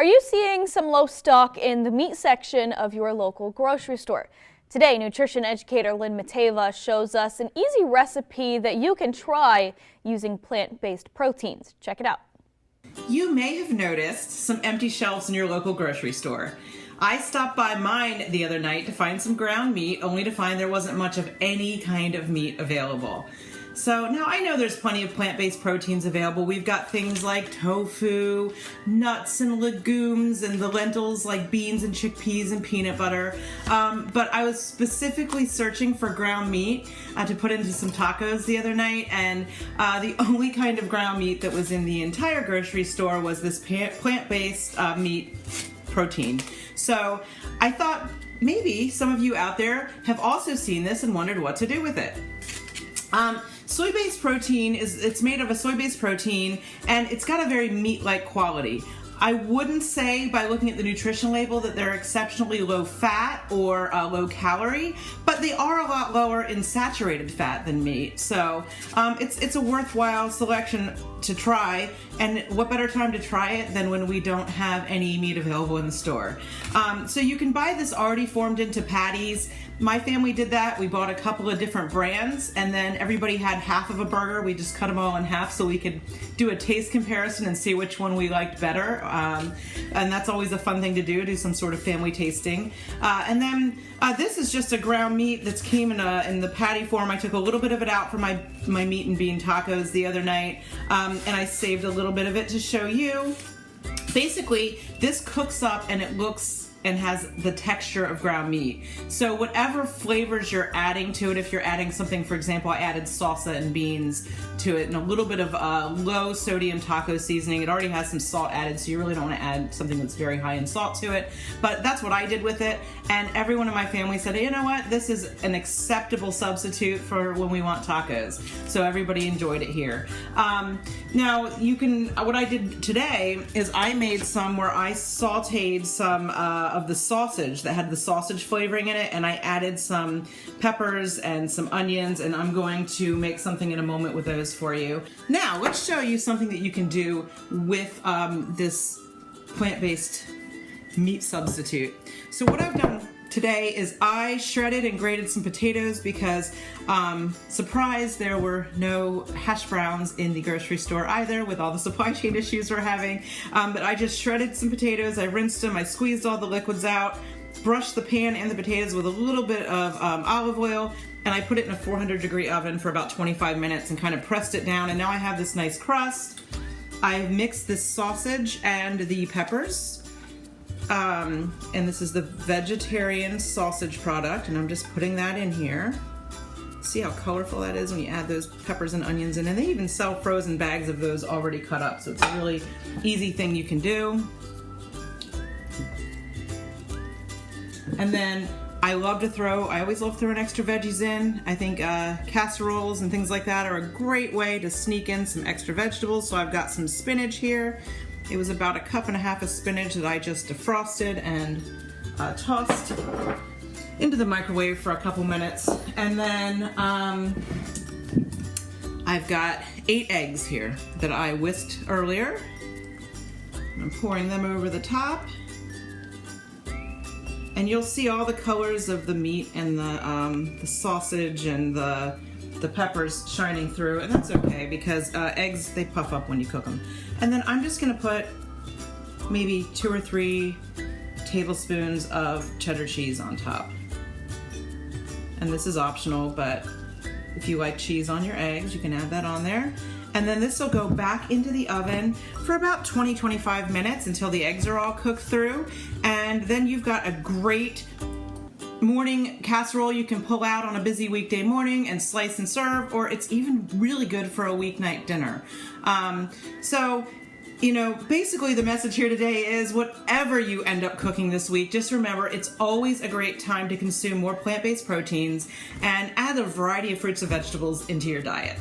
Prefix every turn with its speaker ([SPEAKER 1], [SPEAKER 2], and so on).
[SPEAKER 1] Are you seeing some low stock in the meat section of your local grocery store? Today, nutrition educator Lynn Matava shows us an easy recipe that you can try using plant-based proteins. Check it out.
[SPEAKER 2] You may have noticed some empty shelves in your local grocery store. I stopped by mine the other night to find some ground meat, only to find there wasn't much of any kind of meat available. So now I know there's plenty of plant-based proteins available. We've got things like tofu, nuts and legumes, and the lentils like beans and chickpeas and peanut butter. But I was specifically searching for ground meat to put into some tacos the other night, and the only kind of ground meat that was in the entire grocery store was this plant-based meat protein. So I thought maybe some of you out there have also seen this and wondered what to do with it. Soy-based protein it's made of a soy-based protein, and it's got a very meat-like quality. I wouldn't say by looking at the nutrition label that they're exceptionally low fat or low calorie, but they are a lot lower in saturated fat than meat. So it's a worthwhile selection to try, and what better time to try it than when we don't have any meat available in the store. So you can buy this already formed into patties. My family did that. We bought a couple of different brands, and then everybody had half of a burger. We just cut them all in half so we could do a taste comparison and see which one we liked better. And that's always a fun thing to do some sort of family tasting. And then this is just a ground meat that came in the patty form. I took a little bit of it out for my meat and bean tacos the other night, and I saved a little bit of it to show you. Basically, this cooks up and it looks and has the texture of ground meat. So whatever flavors you're adding to it, if you're adding something, for example, I added salsa and beans to it and a little bit of low sodium taco seasoning. It already has some salt added, so you really don't want to add something that's very high in salt to it. But that's what I did with it, and everyone in my family said, you know what, this is an acceptable substitute for when we want tacos. So everybody enjoyed it here. Now you can, what I did today is I made some where I sauteed some of the sausage that had the sausage flavoring in it, and I added some peppers and some onions, and I'm going to make something in a moment with those for you. Now let's show you something that you can do with this plant-based meat substitute. So what I've done today is I shredded and grated some potatoes because, surprise, there were no hash browns in the grocery store either with all the supply chain issues we're having. But I just shredded some potatoes, I rinsed them, I squeezed all the liquids out, brushed the pan and the potatoes with a little bit of olive oil, and I put it in a 400-degree oven for about 25 minutes and kind of pressed it down, and now I have this nice crust. I've mixed this sausage and the peppers. And this is the vegetarian sausage product, and I'm just putting that in here. See how colorful that is when you add those peppers and onions in, and they even sell frozen bags of those already cut up, so it's a really easy thing you can do. And then I always love throwing extra veggies in. I think casseroles and things like that are a great way to sneak in some extra vegetables. So I've got some spinach here. It was about 1.5 cups of spinach that I just defrosted and tossed into the microwave for a couple minutes. And then I've got 8 eggs here that I whisked earlier. I'm pouring them over the top. And you'll see all the colors of the meat and the sausage and the peppers shining through, and that's okay because eggs, they puff up when you cook them. And then I'm just gonna put maybe 2 or 3 tablespoons of cheddar cheese on top. And this is optional, but if you like cheese on your eggs, you can add that on there. And then this will go back into the oven for about 20-25 minutes until the eggs are all cooked through. And then you've got a great morning casserole you can pull out on a busy weekday morning and slice and serve, or it's even really good for a weeknight dinner. So, you know, basically the message here today is whatever you end up cooking this week, just remember it's always a great time to consume more plant-based proteins and add a variety of fruits and vegetables into your diet.